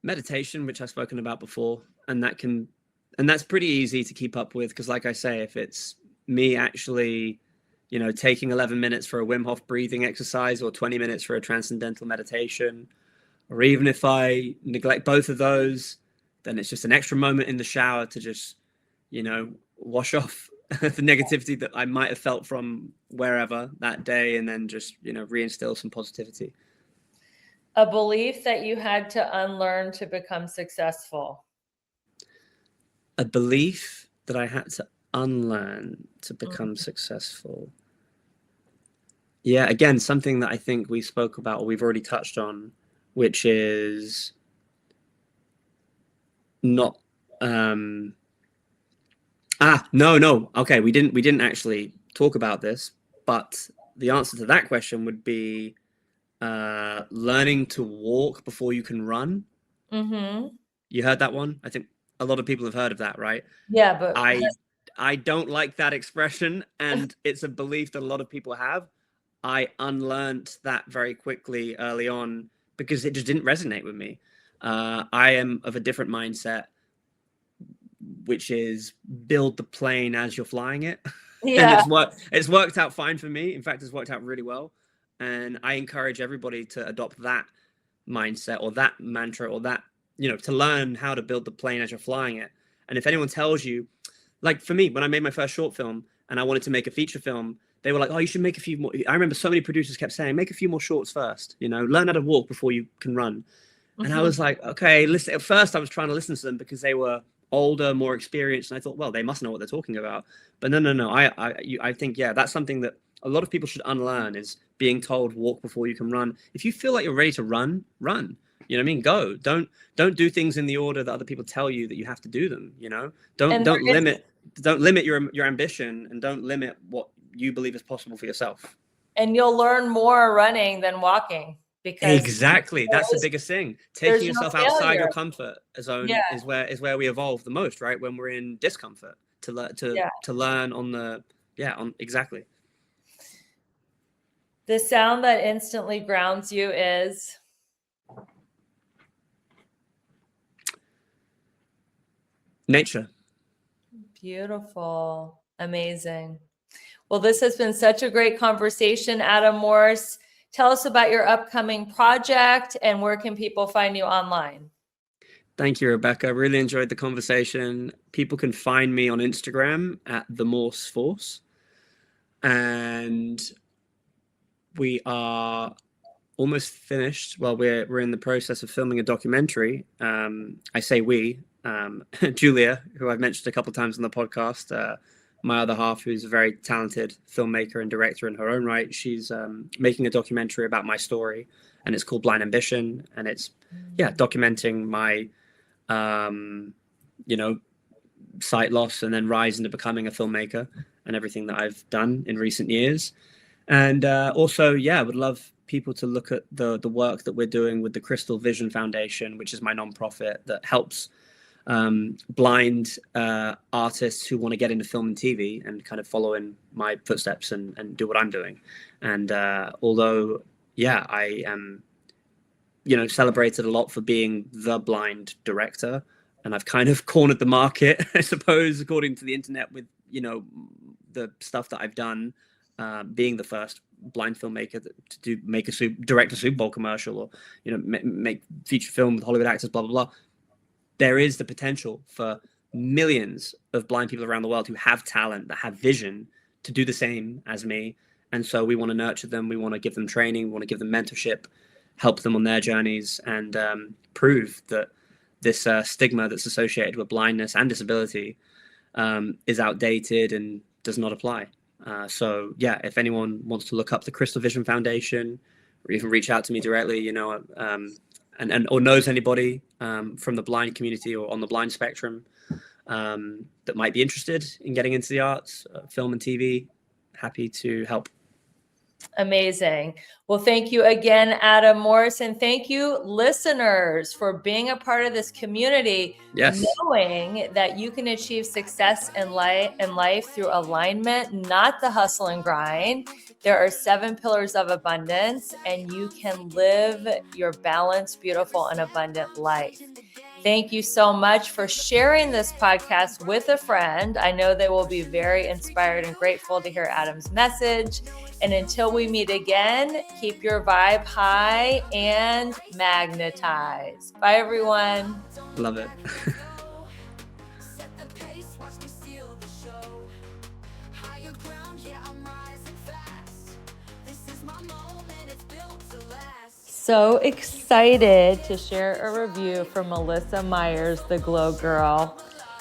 Meditation, which I've spoken about before, and that's pretty easy to keep up with, because, like I say, if it's me actually taking 11 minutes for a Wim Hof breathing exercise or 20 minutes for a transcendental meditation. Or even if I neglect both of those, then it's just an extra moment in the shower to just, wash off the negativity that I might have felt from wherever that day, and then just, reinstill some positivity. A belief that you had to unlearn to become successful. A belief that I had to unlearn to become successful. Yeah, again, something that I think we spoke about or we've already touched on, which is not no. Okay, we didn't actually talk about this, but the answer to that question would be learning to walk before you can run. Mm-hmm. You heard that one? I think a lot of people have heard of that, right? Yeah, but I don't like that expression, and it's a belief that a lot of people have. I unlearned that very quickly early on because it just didn't resonate with me. I am of a different mindset, which is build the plane as you're flying it. yeah. And it's worked out fine for me. In fact, it's worked out really well. And I encourage everybody to adopt that mindset or that mantra or that, to learn how to build the plane as you're flying it. And if anyone tells you, like for me, when I made my first short film and I wanted to make a feature film, they were like, oh, you should make a few more. I remember so many producers kept saying, make a few more shorts first, learn how to walk before you can run. And I was like, okay, listen. At first I was trying to listen to them because they were older, more experienced. And I thought, well, they must know what they're talking about. But no. I think, yeah, that's something that a lot of people should unlearn, is being told walk before you can run. If you feel like you're ready to run. You know what I mean? Go. Don't do things in the order that other people tell you that you have to do them. Don't limit your ambition, and don't limit what you believe is possible for yourself. And you'll learn more running than walking, because exactly, that's the biggest thing. Taking yourself outside your comfort zone is where we evolve the most, right? When we're in discomfort, to learn on the exactly. The sound that instantly grounds you is nature. Beautiful. Amazing. Well, this has been such a great conversation, Adam Morse. Tell us about your upcoming project and where can people find you online? Thank you, Rebecca. Really enjoyed the conversation. People can find me on Instagram at The Morse Force. And we are almost finished. Well, we're in the process of filming a documentary. I say we. Julia, who I've mentioned a couple of times on the podcast, my other half, who's a very talented filmmaker and director in her own right, she's making a documentary about my story, and it's called Blind Ambition, and it's documenting my sight loss and then rise into becoming a filmmaker and everything that I've done in recent years. And also, I would love people to look at the work that we're doing with the Crystal Vision Foundation, which is my nonprofit that helps blind artists who want to get into film and TV and kind of follow in my footsteps and do what I'm doing. And although, I am, celebrated a lot for being the blind director, and I've kind of cornered the market, I suppose, according to the internet, with, the stuff that I've done, being the first blind filmmaker to direct a Super Bowl commercial, or, make feature film with Hollywood actors, blah, blah, blah. There is the potential for millions of blind people around the world who have talent, that have vision, to do the same as me. And so we want to nurture them. We want to give them training. We want to give them mentorship, help them on their journeys, and prove that this stigma that's associated with blindness and disability is outdated and does not apply. So if anyone wants to look up the Crystal Vision Foundation, or even reach out to me directly, or knows anybody from the blind community or on the blind spectrum that might be interested in getting into the arts, film and TV, happy to help. Amazing. Well, thank you again, Adam Morse, and thank you, listeners, for being a part of this community. Yes. Knowing that you can achieve success in life through alignment, not the hustle and grind. There are 7 pillars of abundance, and you can live your balanced, beautiful, and abundant life. Thank you so much for sharing this podcast with a friend. I know they will be very inspired and grateful to hear Adam's message. And until we meet again, keep your vibe high and magnetize. Bye, everyone. Love it. Set the pace, watch me steal the show. Higher ground, yeah, I'm rising fast. This is my moment, it's built to last. So excited to share a review from Melissa Myers, the Glow Girl.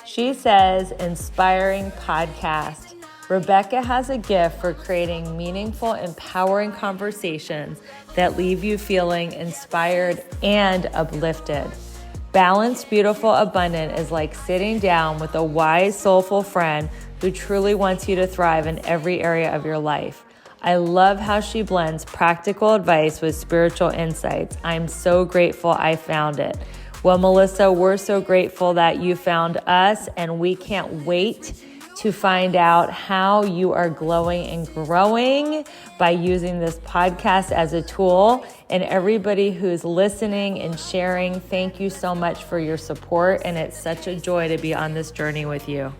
She says, inspiring podcast. Rebecca has a gift for creating meaningful, empowering conversations that leave you feeling inspired and uplifted. Balanced, beautiful, abundant is like sitting down with a wise, soulful friend who truly wants you to thrive in every area of your life. I love how she blends practical advice with spiritual insights. I'm so grateful I found it. Well, Melissa, we're so grateful that you found us, and we can't wait to find out how you are glowing and growing by using this podcast as a tool. And everybody who's listening and sharing, thank you so much for your support. And it's such a joy to be on this journey with you.